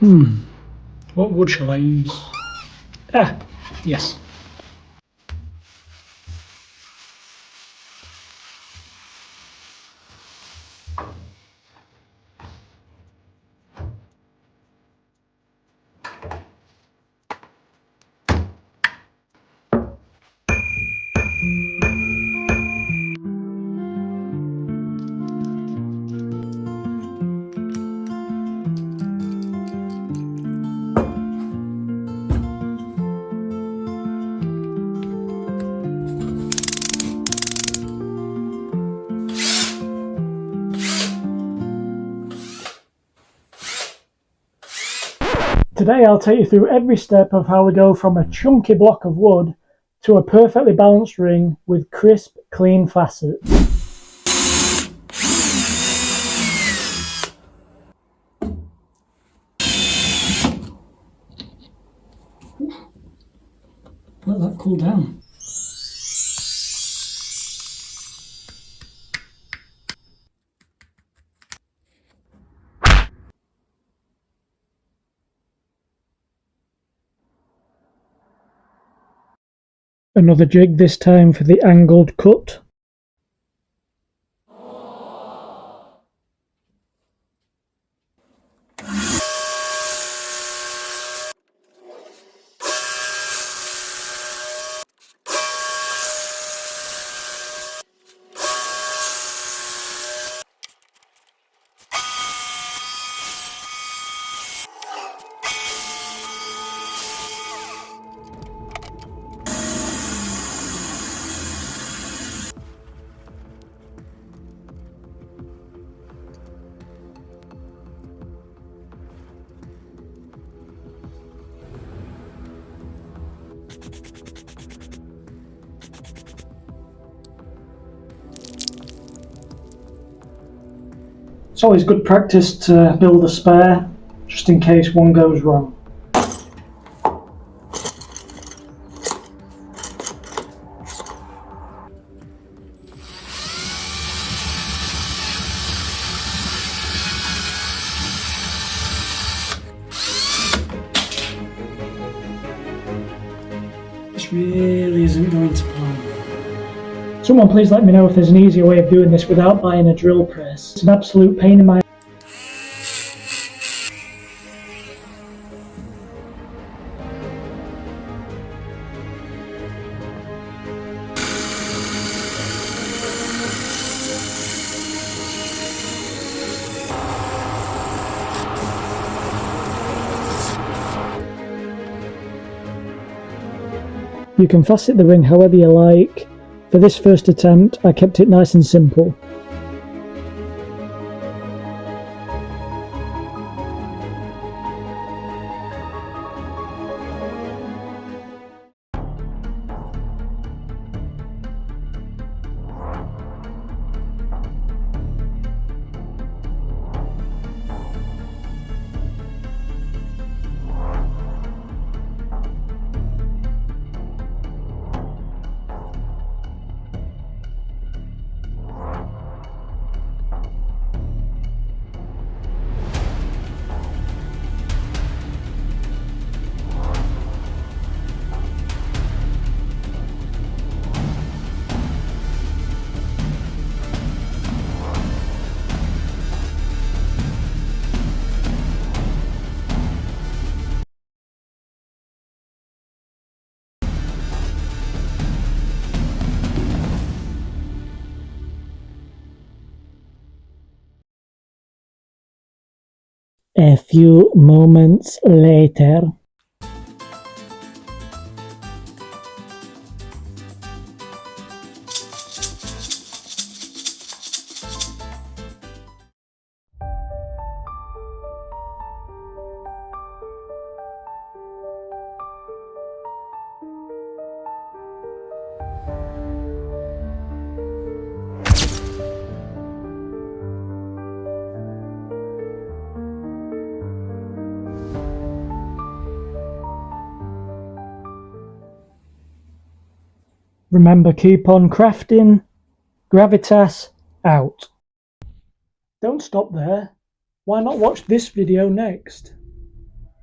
What wood shall I use? Ah, yes. Today I'll take you through every step of how we go from a chunky block of wood to a perfectly balanced ring with crisp, clean facets. Let that cool down. Another jig, this time for the angled cut. It's always good practice to build a spare, just in case one goes wrong. This really isn't going to plan. Someone please let me know if there's an easier way of doing this without buying a drill press. It's an absolute pain in my... You can facet the ring however you like. For this first attempt, I kept it nice and simple. A few moments later. Remember, keep on crafting. Gravitas out. Don't stop there. Why not watch this video next?